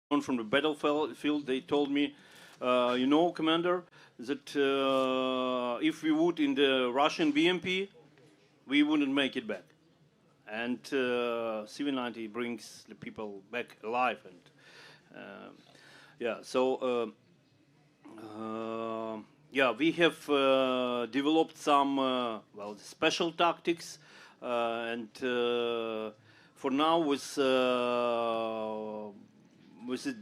from the battlefield, they told me, Commander, that if we would in the Russian BMP, we wouldn't make it back. And CV90 brings the people back alive. And we have developed some special tactics, and for now with the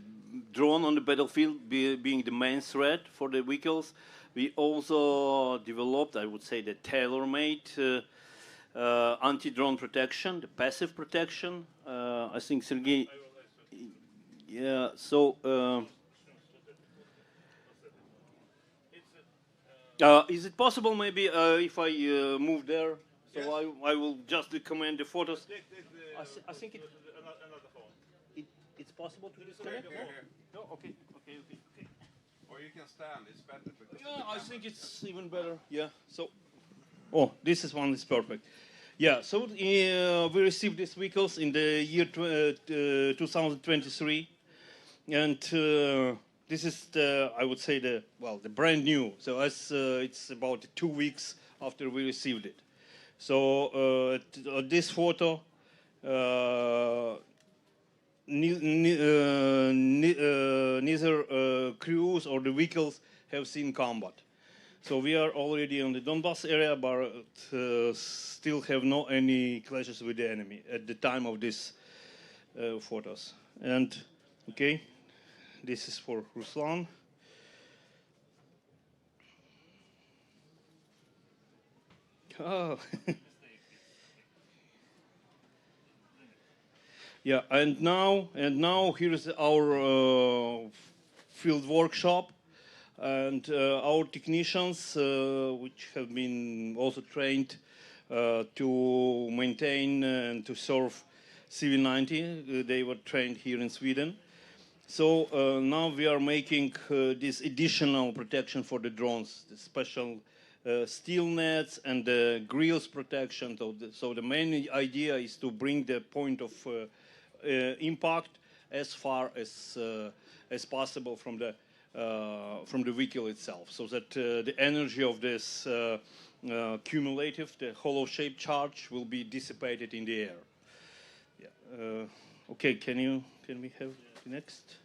drone on the battlefield being the main threat for the vehicles, we also developed, I would say, the tailor-made anti-drone protection, the passive protection. I think Sergey. Yeah. So. Is it possible maybe if I move there? So yes. I will just comment the photos. I think another phone. It's possible to disconnect? No? Okay. Or you can stand, it's better. Yeah, I think it's even better. Yeah. So, this one is perfect. Yeah, so we received these vehicles in the year 2023. And this is I would say the brand new. So it's about 2 weeks after we received it. So this photo, neither crews or the vehicles have seen combat. So we are already in the Donbass area, but still have no any clashes with the enemy at the time of these photos. And okay. This is for Ruslan. Oh. Yeah, and now here's our field workshop, and our technicians, which have been also trained to maintain and to serve CV90. They were trained here in Sweden. So now we are making this additional protection for the drones, the special steel nets and the grills protection. So the main idea is to bring the point of impact as far as possible from the vehicle itself, so that the energy of this cumulative, the hollow-shaped charge, will be dissipated in the air. Yeah. Okay. Can we have the next?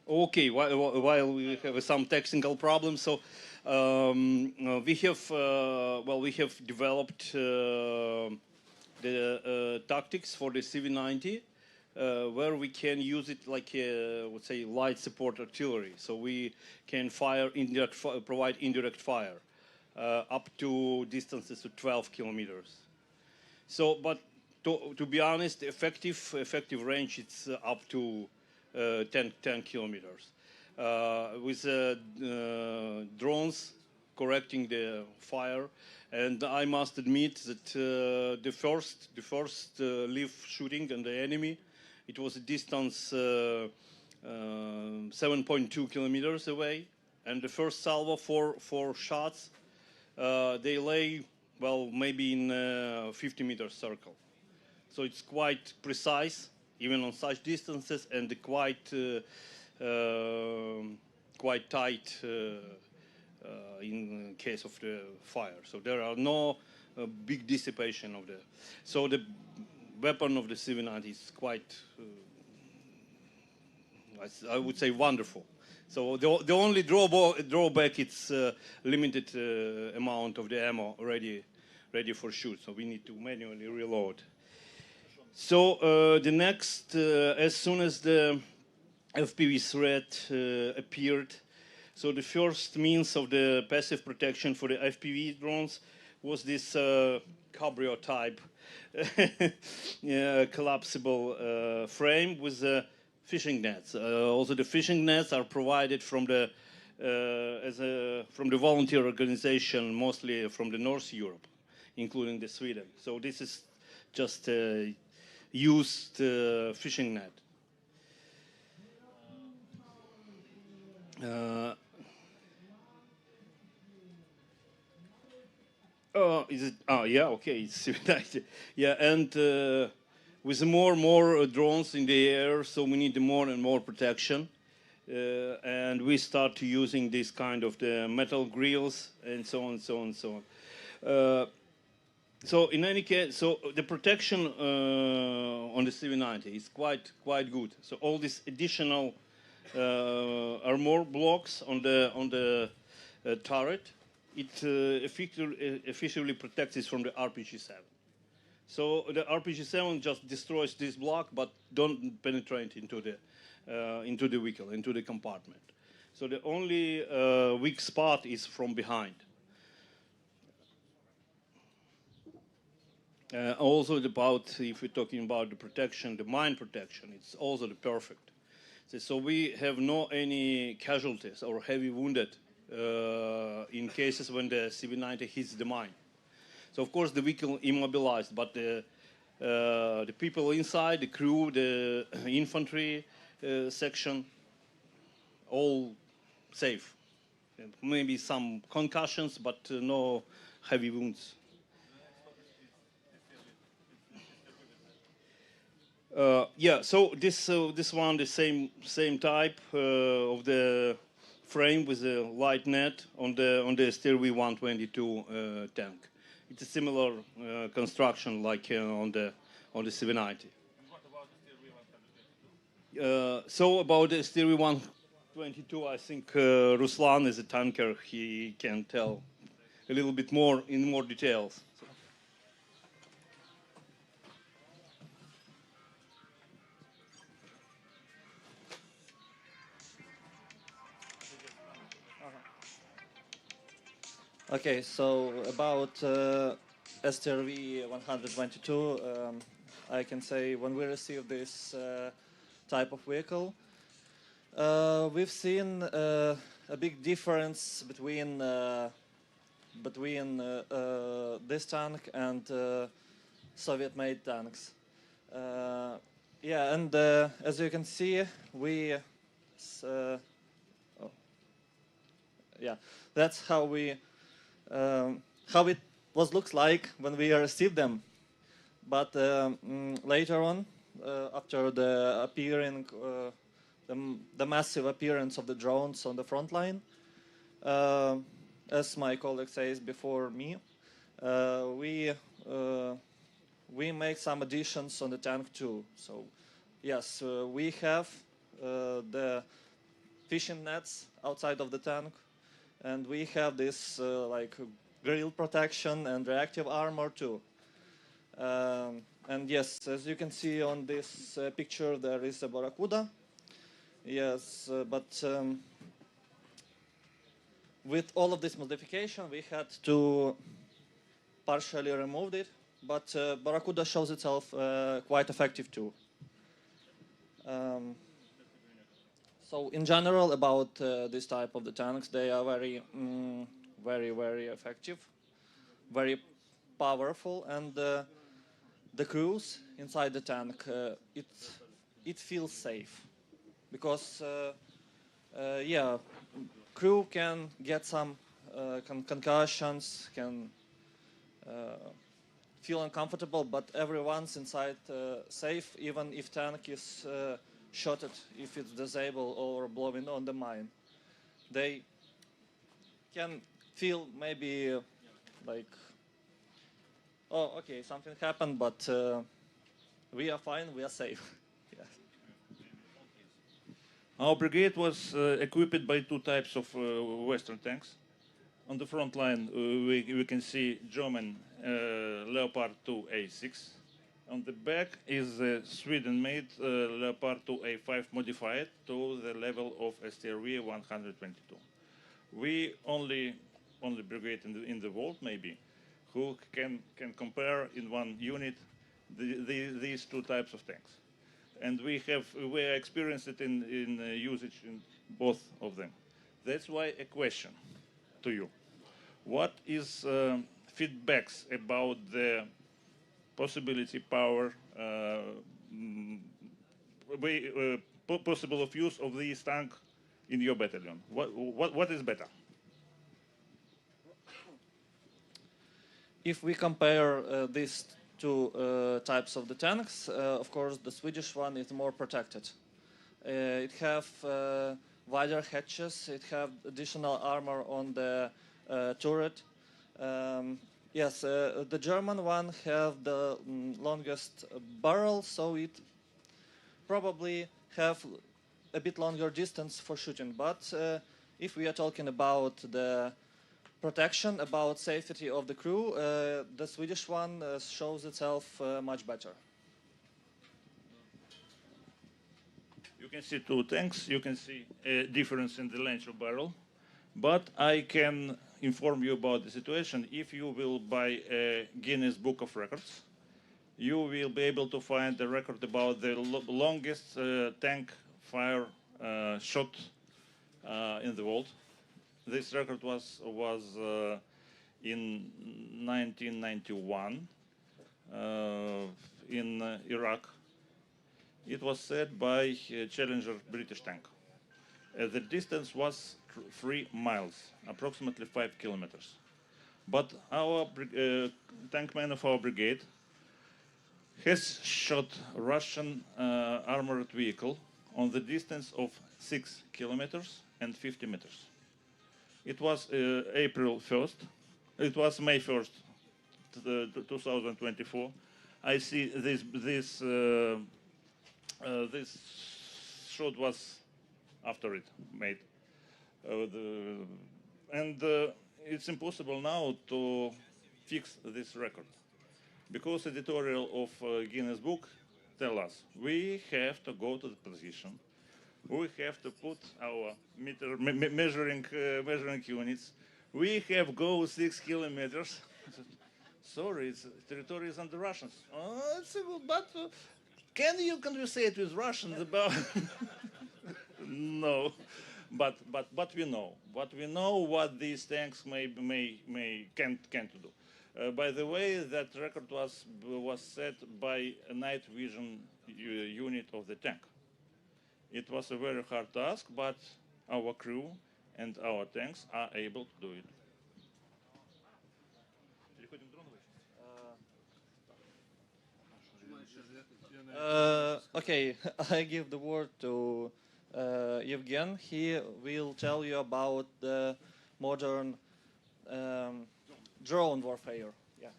Okay, while we have some technical problems, so we have developed the tactics for the CV90, where we can use it like let's say light support artillery. So we can provide indirect fire up to distances of 12 kilometers. So, but to be honest, effective range, it's up to 10 kilometers. With drones correcting the fire. And I must admit that the first live shooting on the enemy, it was a distance 7.2 kilometers away. And the first salvo, four shots, they lay, maybe in a 50-meter circle. So it's quite precise, even on such distances, and quite tight in case of the fire. So there are no big dissipation of the. So the weapon of the CV90 is quite, I would say, wonderful. So the only drawback, it's limited amount of the ammo ready for shoot. So we need to manually reload. So the next, as soon as the FPV threat appeared, so the first means of the passive protection for the FPV drones was this cabrio type collapsible frame with fishing nets. Also, the fishing nets are provided from the volunteer organization, mostly from the North Europe, including the Sweden. So this is just a used fishing net. Oh, is it? Oh, yeah. Okay, it's civilized. Yeah, and with more and more drones in the air, so we need more and more protection. And we start using this kind of the metal grills and so on, so on, so on. So in any case, so the protection on the CV90 is quite good. So all these additional armor blocks on the turret, it effectively protects it from the RPG-7. So the RPG-7 just destroys this block, but don't penetrate into the vehicle, into the compartment. So the only weak spot is from behind. Also about, if we're talking about the protection, the mine protection, it's also the perfect. So we have no any casualties or heavy wounded in cases when the CV90 hits the mine. So of course the vehicle immobilized, but the people inside, the crew, the infantry section, all safe. Maybe some concussions, but no heavy wounds. Yeah, so this one, the same type of the frame with a light net on the STRV-122 tank. It's a similar construction like on the CV90. What about the STRV-122? So about the STRV-122, I think Ruslan is a tanker. He can tell a little bit more in more details. Okay, so about STRV 122, I can say when we received this type of vehicle, we've seen a big difference between this tank and Soviet-made tanks. Yeah, and as you can see, yeah, that's how it looks like when we received them. But later on, after the massive appearance of the drones on the front line, as my colleague says before me, we make some additions on the tank too. So yes, we have the fishing nets outside of the tank, and we have this like grill protection and reactive armor too. And yes, as you can see on this picture, there is a Barracuda. Yes, but with all of this modification, we had to partially remove it, but Barracuda shows itself quite effective too. So in general, about this type of the tanks, they are very, very effective, very powerful, and the crews inside the tank, it feels safe, because yeah, crew can get some concussions, can feel uncomfortable, but everyone's inside safe, even if tank is shotted, if it's disabled or blowing on the mine. They can feel maybe like, oh, okay, something happened, but we are fine, we are safe. Yeah. Our brigade was equipped by two types of Western tanks. On the front line, we can see German Leopard 2A6. On the back is a Sweden-made Leopard 2A5 modified to the level of STRV 122. We only brigade in the world, maybe, who can compare in one unit these two types of tanks. And we are experienced in usage in both of them. That's why a question to you. What is feedbacks about the possibility, power, possible of use of this tank in your battalion? What is better? if we compare these two types of the tanks, of course, the Swedish one is more protected. It have wider hatches. It have additional armor on the turret. Yes, the German one have the longest barrel, so it probably have a bit longer distance for shooting. But if we are talking about the protection, about safety of the crew, the Swedish one shows itself much better. You can see two tanks. You can see a difference in the length of barrel. But I can inform you about the situation. If you will buy a Guinness Book of Records, you will be able to find the record about the longest tank fire shot in the world. This record was in 1991 in Iraq. It was set by a Challenger British tank. The distance was 3 miles, approximately 5 kilometers. But our tankman of our brigade has shot Russian armored vehicle on the distance of 6 kilometers and 50 meters. It was April 1st. It was May 1st, 2024. I see this shot was after it made. It's impossible now to fix this record because editorial of Guinness Book tell us we have to go to the position. We have to put our measuring units. We have go 6 kilometers. Sorry, territory is under Russians. But can you say it with Russians about? No, but we know. But we know what these tanks can do. By the way, that record was set by a night vision unit of the tank. It was a very hard task, but our crew and our tanks are able to do it. Okay, I give the word to Evgen. He will tell you about the modern drone warfare. Yeah.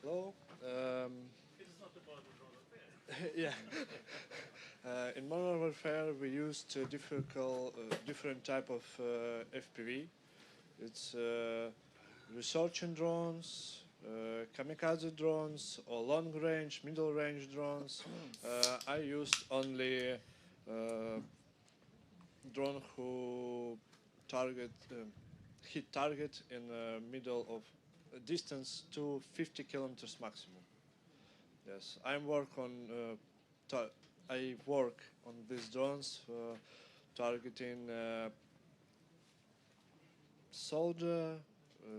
Hello. Yeah. In modern warfare, we used different type of FPV. It's researching drones, kamikaze drones, or long range, middle range drones. I used only drone who hit target in the middle of a distance to 50 kilometers maximum. Yes, I work on these drones targeting soldier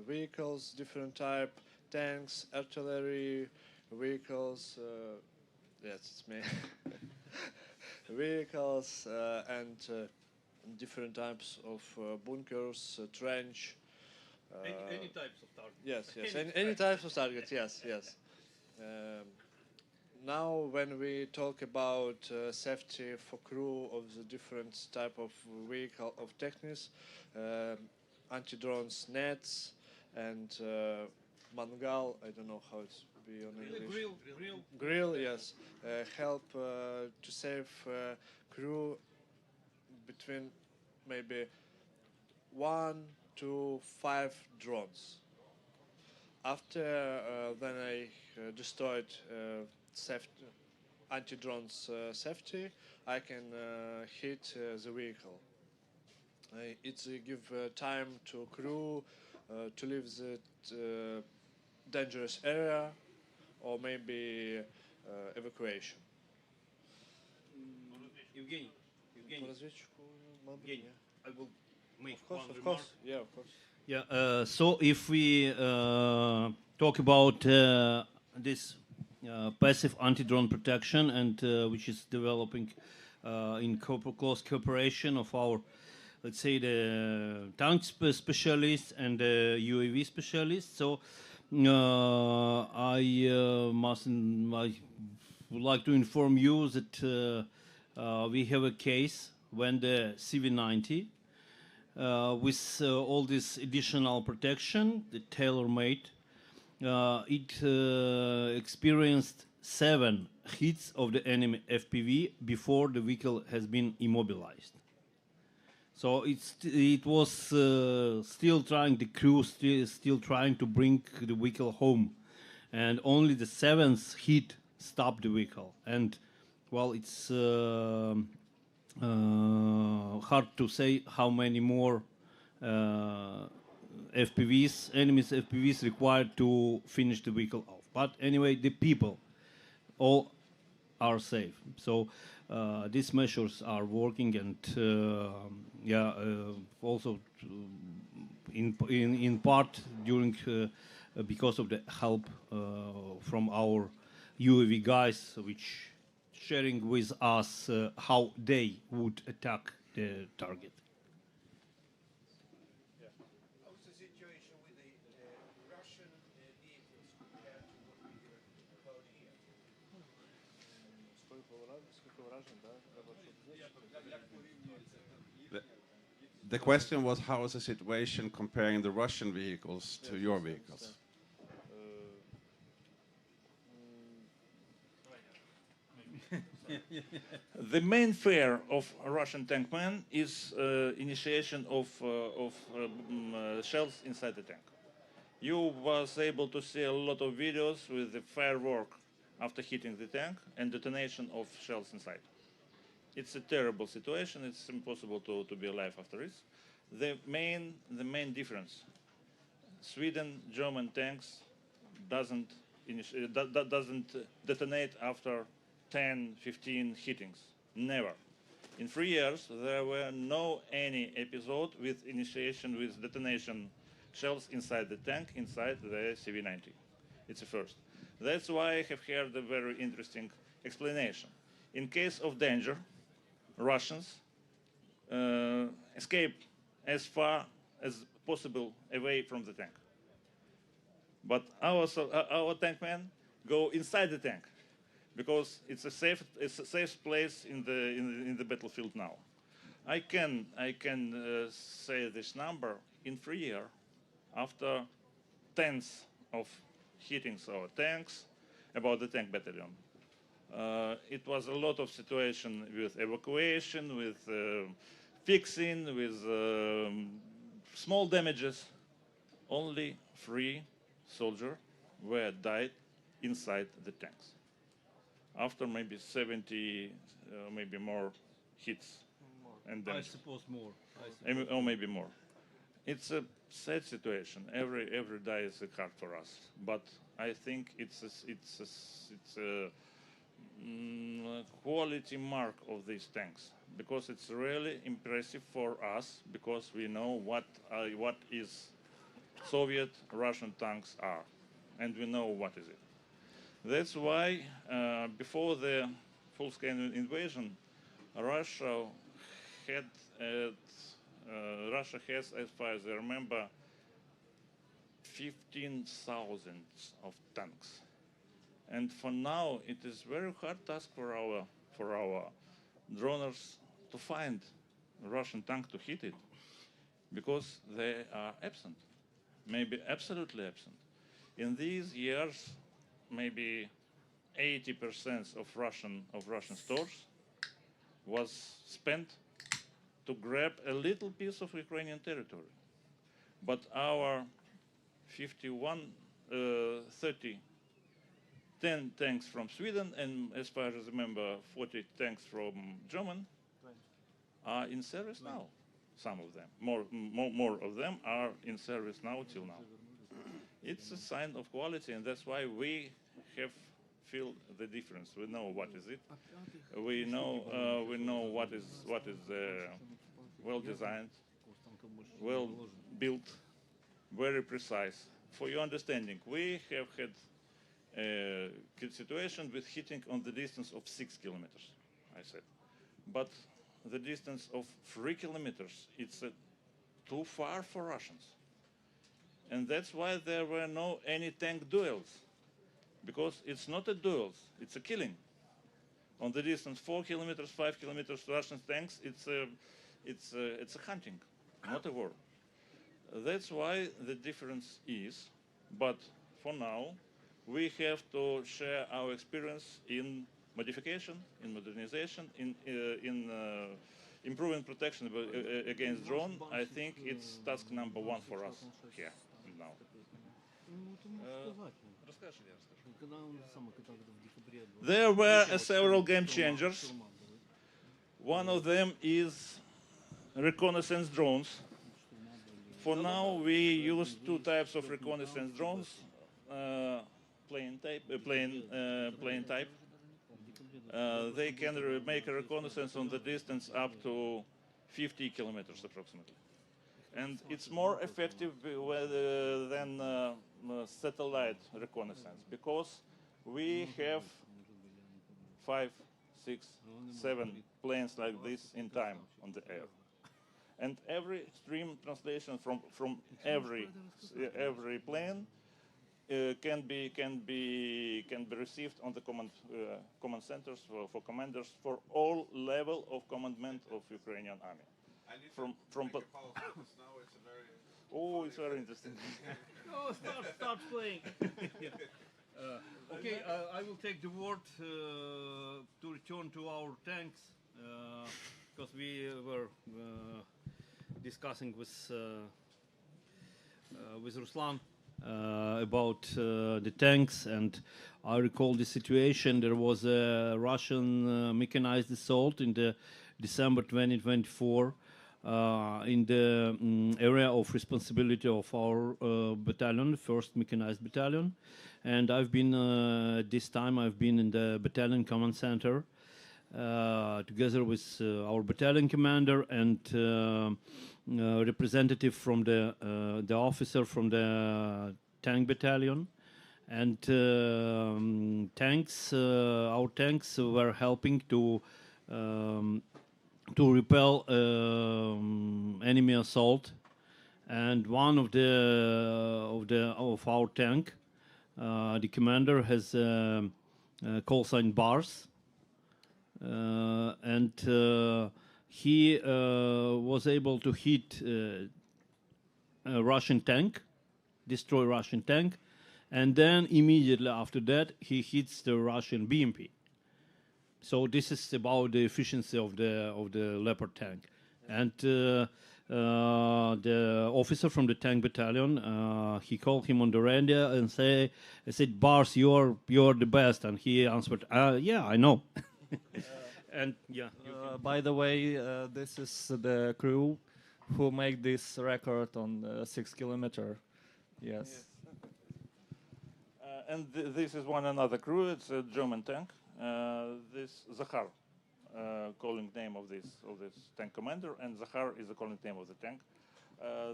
vehicles, different type, tanks, artillery vehicles. Yes, it's me. Vehicles and different types of bunkers, trench. Any types of targets. Yes, any types of targets. Yes. Now, when we talk about safety for crew of the different type of vehicle of techniques, anti-drones nets and mangal, I don't know how it's be on English. Grill, yes, help to save crew between maybe 1 to 5 drones. After when I destroyed anti-drones safety, I can hit the vehicle. It's give time to crew to leave the dangerous area or maybe evacuation. Evgeny, I will make one Of remark. course, yeah, of course. Yeah. So if we talk about this passive anti-drone protection and which is developing in close cooperation of our, let's say, the tank specialists and the UAV specialists. So I would like to inform you that we have a case when the CV90 with all this additional protection, the tailor-made, it experienced 7 hits of the enemy FPV before the vehicle has been immobilized. So it was still trying, the crew still trying to bring the vehicle home, and only the 7th hit stopped the vehicle. And well, it's hard to say how many more FPVs, enemies FPVs required to finish the vehicle off. But anyway, the people all are safe. So these measures are working, and also in part during because of the help from our UAV guys, which sharing with us how they would attack the target. How's the situation with the Russian vehicles compared to what we hear about here? The question was, how is the situation comparing the Russian vehicles to your vehicles? The main fear of a Russian tankman is initiation of shells inside the tank. You was able to see a lot of videos with the firework after hitting the tank and detonation of shells inside. It's a terrible situation. It's impossible to be alive after this. The main difference: Sweden, German tanks doesn't detonate after 10, 15 hittings. Never. In 3 years, there were no any episode with initiation with detonation shells inside the tank, inside the CV90. It's a first. That's why I have heard a very interesting explanation. In case of danger, Russians escape as far as possible away from the tank. But our tankmen go inside the tank, because it's a safe place in the battlefield now. I can say this number in 3 years, after tens of hittings our tanks, about the tank battalion. It was a lot of situation with evacuation, with fixing, with small damages. Only 3 soldiers were died inside the tanks, after maybe 70, maybe more hits and damage. I suppose more. Or maybe more. It's a sad situation. Every day is hard for us, but I think it's a quality mark of these tanks, because it's really impressive for us, because we know what is Soviet Russian tanks are, and we know what is it. That's why before the full-scale invasion, Russia has, as far as I remember, 15,000 of tanks. And for now, it is very hard task for our droners to find a Russian tank to hit it, because they are absent, maybe absolutely absent. In these years, maybe 80% of Russian stores was spent to grab a little piece of Ukrainian territory. But our 10 tanks from Sweden, and as far as I remember, 40 tanks from German are in service now. Some of them, more of them are in service now till now. It's a sign of quality, and that's why we have feel the difference. We know what is it. We know what is well designed, well built, very precise. For your understanding, we have had a situation with hitting on the distance of 6 kilometers, I said. but the distance of 3 kilometers, it's too far for Russians. And that's why there were no any tank duels, because it's not a duel, it's a killing. On the distance 4 kilometers, 5 kilometers, Russian tanks, it's a hunting, not a war. That's why the difference is, but for now, we have to share our experience in modification, in modernization, in improving protection against drone. I think it's task number 1 for us here and now. There were several game changers. One of them is reconnaissance drones. For now, we use 2 types of reconnaissance drones, plane type. They can make a reconnaissance on the distance up to 50 kilometers approximately. And it's more effective than satellite reconnaissance, because we have 5, 6, 7 planes like this in time on the air. And every stream translation from every plane can be received on the command centers for commanders for all level of commandment of Ukrainian army. From oh, it's very interesting. Oh, start playing. Okay, I will take the word to return to our tanks, because we were discussing with Ruslan about the tanks, and I recall the situation. There was a Russian mechanized assault in the December 2024 in the area of responsibility of our battalion, 1st Mechanized Battalion. And I've been, this time I've been in the battalion command center together with our battalion commander and representative from the officer from the tank battalion. And our tanks were helping to repel enemy assault. And one of our tank, the commander has call sign Bars, and he was able to hit a Russian tank, destroy Russian tank, and then immediately after that he hits the Russian BMP. So this is about the efficiency of the Leopard tank. And the officer from the tank battalion, he called him on the radio and said, "Bars, you're the best." And he answered, "Yeah, I know." And yeah. By the way, this is the crew who make this record on 6 kilometer. Yes. And this is one another crew. It's a German tank. This Zakhar, calling name of this tank commander, and Zakhar is the calling name of the tank.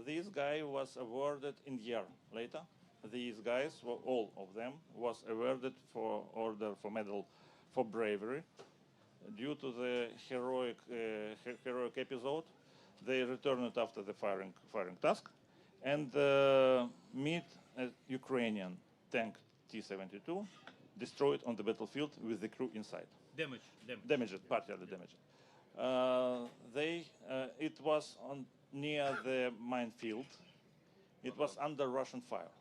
This guy was awarded in year later. These guys, all of them, was awarded for order for medal for bravery. Due to the heroic episode, they returned after the firing task and meet a Ukrainian tank T-72 destroyed on the battlefield with the crew inside. Damaged, partially damaged. It was near the minefield. It was under Russian fire.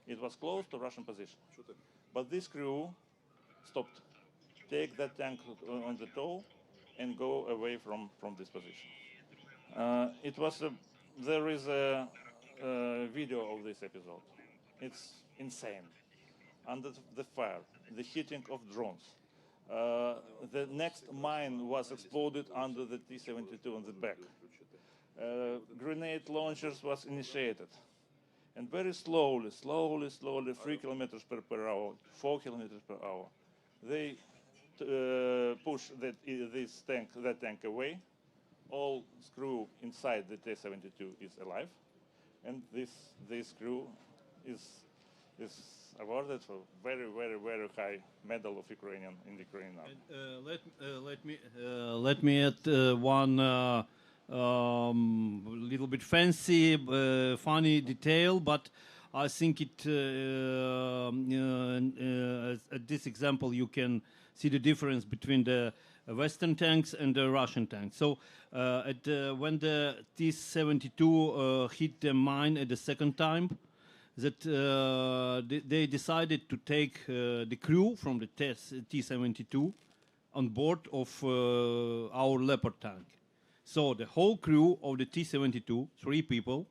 It was close to Russian position. But this crew stopped, take that tank on the tow, and go away from this position. There is a video of this episode. It's insane. Under the fire, the hitting of drones. The next mine was exploded under the T-72 on the back. Grenade launchers was initiated. And very slowly, 3 kilometers per hour, 4 kilometers per hour, they push that tank away. All crew inside the T-72 is alive. And this crew is is awarded for very, very, very high medal of Ukrainian in the Ukrainian army. Let me add one little bit fancy, funny detail, but I think at this example you can see the difference between the Western tanks and the Russian tanks. So when the T-72 hit the mine at the second time, that they decided to take the crew from the T-72 on board of our Leopard tank. So the whole crew of the T-72, 3 people,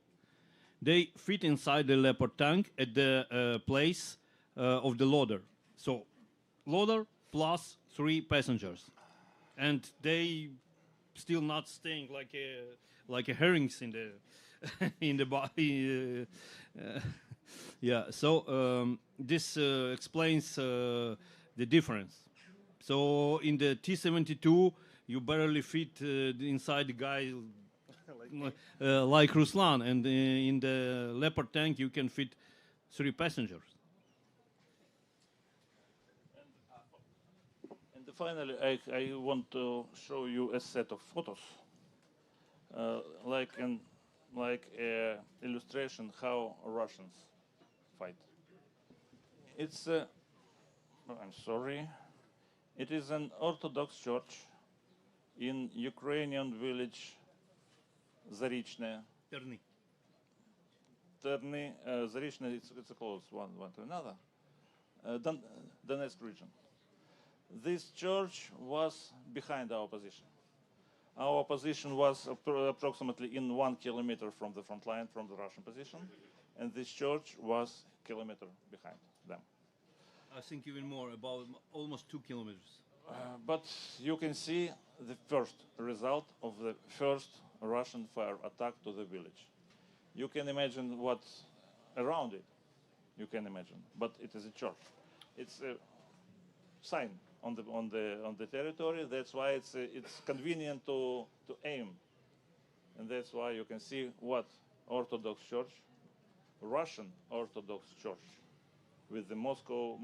they fit inside the Leopard tank at the place of the loader. So loader plus 3 passengers, and they still not staying like a herrings in the in the body. Yeah. So this explains the difference. So in the T-72, you barely fit inside the guy like Ruslan, and in the Leopard tank you can fit 3 passengers. And finally, I want to show you a set of photos, like an illustration how Russians fight. It's I'm sorry. It is an Orthodox church in Ukrainian village Zarichne. Terny, Zarichne, it's close one to another. Donetsk region. This church was behind our position. Our position was approximately in 1 kilometer from the front line, from the Russian position, and this church was a kilometer behind them. I think even more, about almost 2 kilometers. But you can see the first result of the first Russian fire attack to the village. You can imagine what's around it. You can imagine, but it is a church. It's a sign on the territory. That's why it's convenient to aim, and that's why you can see what Orthodox Church, Russian Orthodox Church, with the Moscow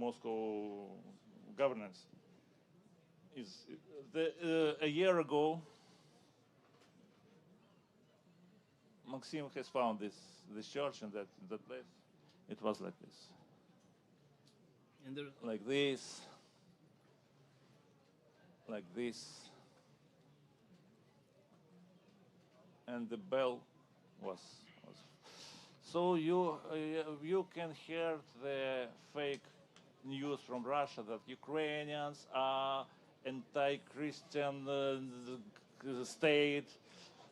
governance. A year ago, Maxim has found this church in that place. It was like this, And like this, like this, and the bell was. So you can hear the fake news from Russia that Ukrainians are anti-Christian state.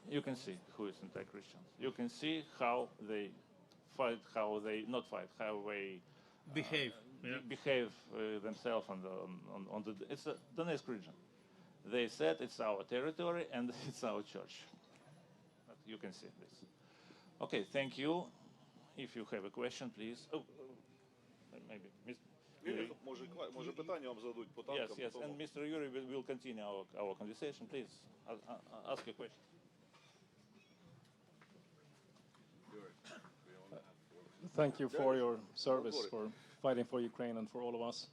You can see who is anti-Christian. You can see how they fight, how they not fight, how they behave. behave themselves on the. It's a Donetsk region. They said it's our territory and it's our church. But you can see this. Okay, thank you. If you have a question, please. Maybe. Може питання вам зададуть по танкам. Yes, and Mr. Yuri will continue our conversation. Please ask a question. Thank you for your service, for fighting for Ukraine and for all of us.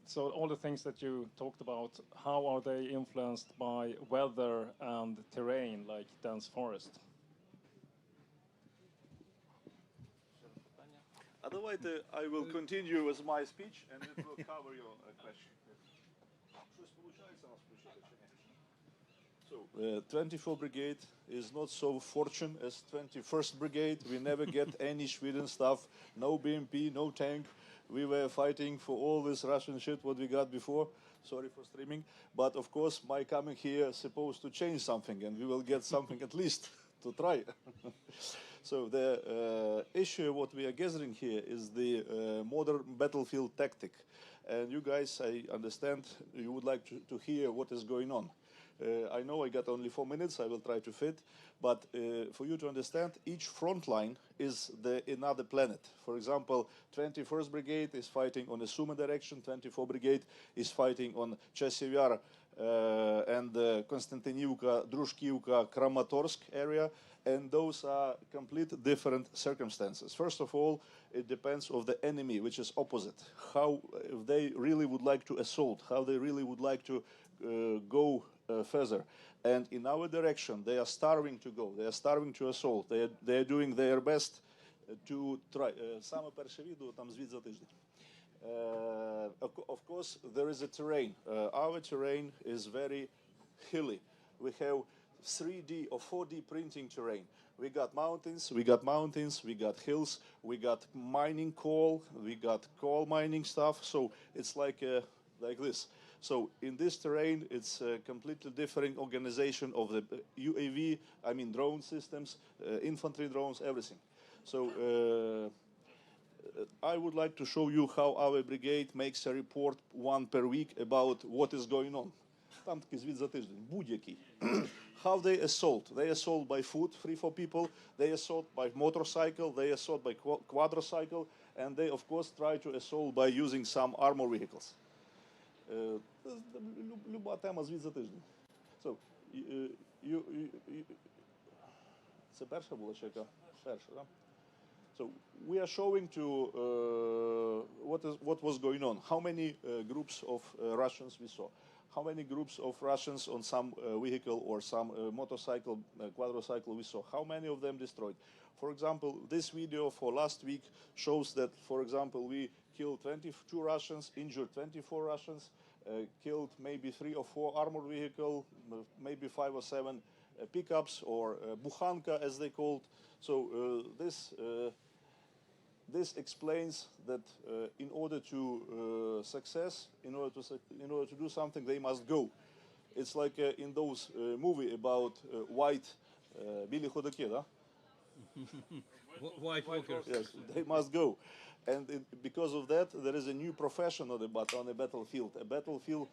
So all the things that you talked about, how are they influenced by weather and terrain like dense forest? Давайте, I will continue with my speech and it will cover your question. So, 24th Brigade is not so fortunate as 21st Brigade. We never get any Sweden stuff, no BMP, no tank. We were fighting for all this Russian shit what we got before. Sorry for streaming. But of course, my coming here is supposed to change something and we will get something at least to try. So the issue what we are gathering here is the modern battlefield tactic. And you guys, I understand, you would like to hear what is going on. I know I got only 4 minutes, I will try to fit, but for you to understand, each front line is another planet. For example, 21st Brigade is fighting on the Sumy direction, 24th Brigade is fighting on Chasiv Yar and Konstantinivka, Drushkivka, Kramatorsk area, and those are complete different circumstances. First of all, it depends on the enemy, which is opposite. How if they really would like to assault, how they really would like to go further. And in our direction, they are starving to go. They are starving to assault. They are doing their best to try. Саме перше відео там звіт за тиждень. Of course, there is a terrain. Our terrain is very hilly. We have 3D or 4D printing terrain. We got mountains, we got hills, we got mining coal, we got coal mining stuff. So it's like this. So in this terrain, it's a completely different organization of the UAV, I mean drone systems, infantry drones, everything. So I would like to show you how our brigade makes a report one per week about what is going on. Там такий звіт за тиждень, будь-який. How they assault. They assault by foot, 3-4 people. They assault by motorcycle. They assault by quadricycle. And they, of course, try to assault by using some armor vehicles. Люба тема звіт за тиждень. So, це перша була чи яка? Перша, да? So we are showing to what was going on. How many groups of Russians we saw? How many groups of Russians on some vehicle or some motorcycle, quadricycle we saw? How many of them destroyed? For example, this video for last week shows that, for example, we killed 22 Russians, injured 24 Russians, killed maybe 3 or 4 armored vehicles, maybe 5 or 7 pickups or bukhanka as they called. So this explains that in order to success, in order to do something, they must go. It's like in those movie about white Billy Khodaky, да? White walkers. Yes, they must go. And because of that, there is a new profession on the battlefield, a battlefield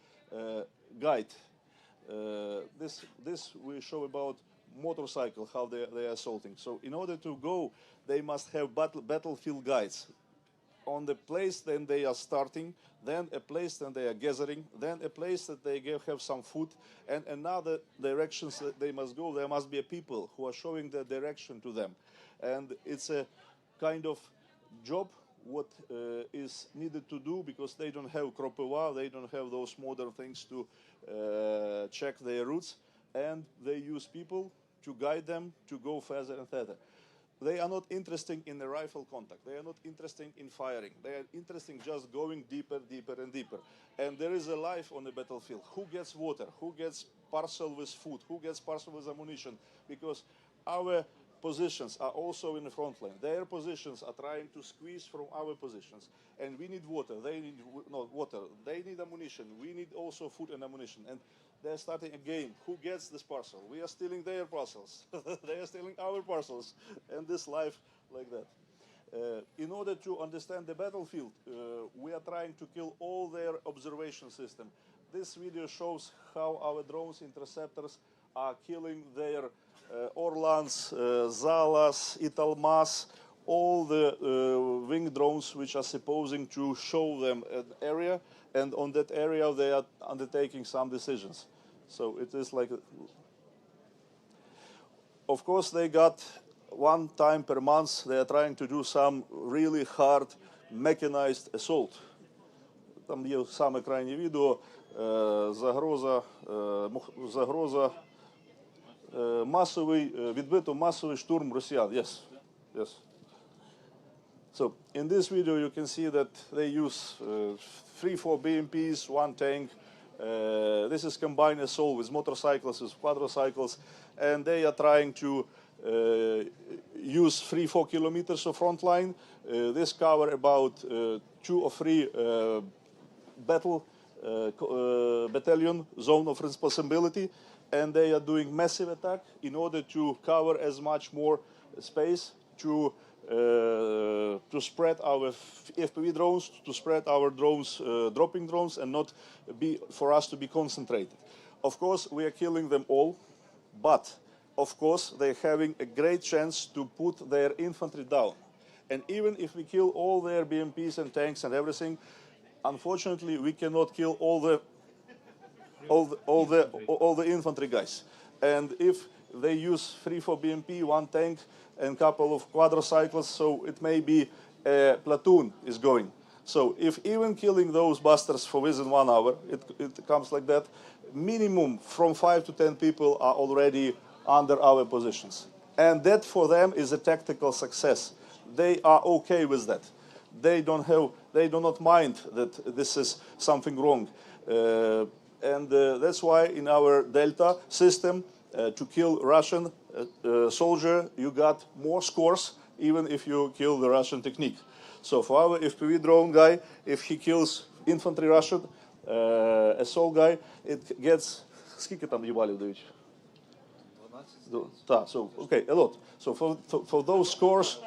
guide. This we show about motorcycle, how they are assaulting. So in order to go, they must have battlefield guides. On the place then they are starting, then a place then they are gathering, then a place that they have some food, and another directions that they must go. There must be a people who are showing the direction to them. And it's a kind of job what is needed to do, because they don't have Kropova, they don't have those modern things to check their routes, and they use people to guide them to go further and further. They are not interested in the rifle contact. They are not interested in firing. They are interested in just going deeper, deeper, and deeper. And there is a life on the battlefield. Who gets water? Who gets parcel with food? Who gets parcel with ammunition? Because our positions are also in the front line. Their positions are trying to squeeze from our positions. And we need water. They need not water. They need ammunition. We need also food and ammunition. And they're starting a game. Who gets this parcel? We are stealing their parcels. They are stealing our parcels. And this life like that. In order to understand the battlefield, we are trying to kill all their observation system. This video shows how our drones interceptors are killing their Orlans, Zalas, Italmas, all the wing drones which are supposing to show them an area, and on that area they are undertaking some decisions. So it is like, of course they got one time per month, they are trying to do some really hard mechanized assault. Там є саме крайнє відео, загроза відбито масовий штурм росіян. Yes, yes. So in this video you can see that they use 3-4 BMPs, 1 tank. This is combined assault with motorcycles, with quadricycles, and they are trying to use 3-4 kilometers of front line. This cover about 2 or 3 battalion zone of responsibility, and they are doing massive attack in order to cover as much more space to spread our FPV drones, to spread our drones, dropping drones, and not be for us to be concentrated. Of course, we are killing them all, but of course they're having a great chance to put their infantry down. And even if we kill all their BMPs and tanks and everything, unfortunately we cannot kill all the all the infantry guys. And if they use 3-4 BMP, 1 tank, and couple of quadricycles, so it may be a platoon is going. So if even killing those bastards for within 1 hour, it comes like that, minimum from 5 to 10 people are already under our positions. And that for them is a tactical success. They are okay with that. They do not mind that this is something wrong. And that's why in our Delta system, to kill Russian soldier, you got more scores, even if you kill the Russian technique. So for our FPV drone guy, if he kills infantry Russian, assault guy, it gets... Скільки там їбалів дають? 12. So okay, a lot. So for those scores,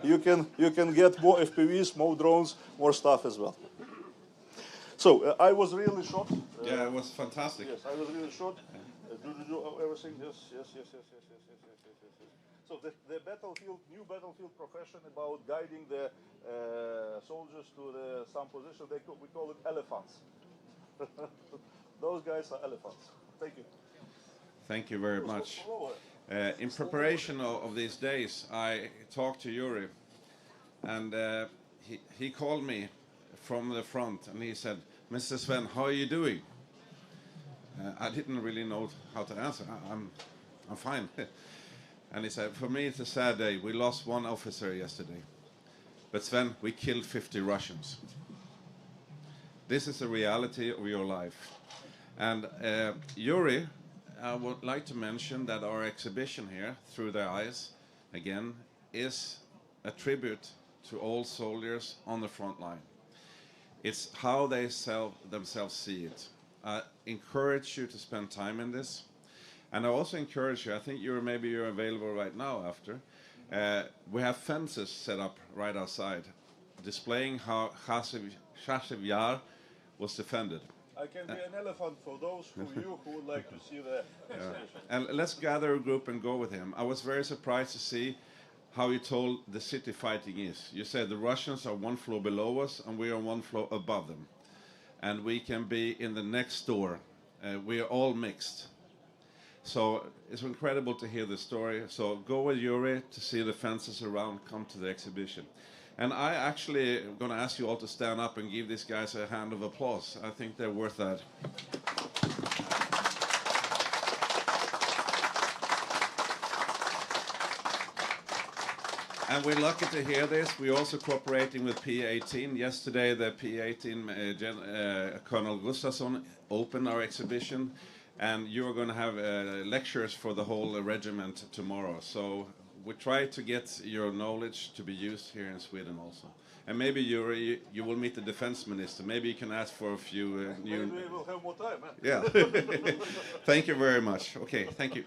you can get more FPVs, more drones, more stuff as well. So I was really shocked. Yeah, it was fantastic. Yes, I was really shocked. Do everything. Yes. So the new battlefield profession about guiding the soldiers to some position, we call it elephants. Those guys are elephants. Thank you. Thank you very much. In preparation of these days, I talked to Yuri, and he called me from the front, and he said, "Mr. Sven, how are you doing?" I didn't really know how to answer. I'm fine. And he said, "For me, it's a sad day. We lost 1 officer yesterday. But Sven, we killed 50 Russians." This is the reality of your life. And Yuri, I would like to mention that our exhibition here, Through Their Eyes, again, is a tribute to all soldiers on the front line. It's how they themselves see it. I encourage you to spend time in this. And I also encourage you, I think maybe you're available right now after, we have fences set up right outside, displaying how Chasiv Yar was defended. I can be an elephant for those who would like to see the exhibition. And let's gather a group and go with him. I was very surprised to see how you told the city fighting is. You said the Russians are 1 floor below us and we are 1 floor above them. And we can be in the next door. We are all mixed. So it's incredible to hear the story. So go with Yuri to see the fences around, come to the exhibition. And I actually am going to ask you all to stand up and give these guys a hand of applause. I think they're worth that. And we're lucky to hear this. We're also cooperating with P18. Yesterday, the P18 Colonel Gustafsson opened our exhibition, and you're going to have lectures for the whole regiment tomorrow. So we try to get your knowledge to be used here in Sweden also. And maybe you will meet the defense minister. Maybe you can ask for a few new... Maybe we will have more time. Yeah. Thank you very much. Okay, thank you.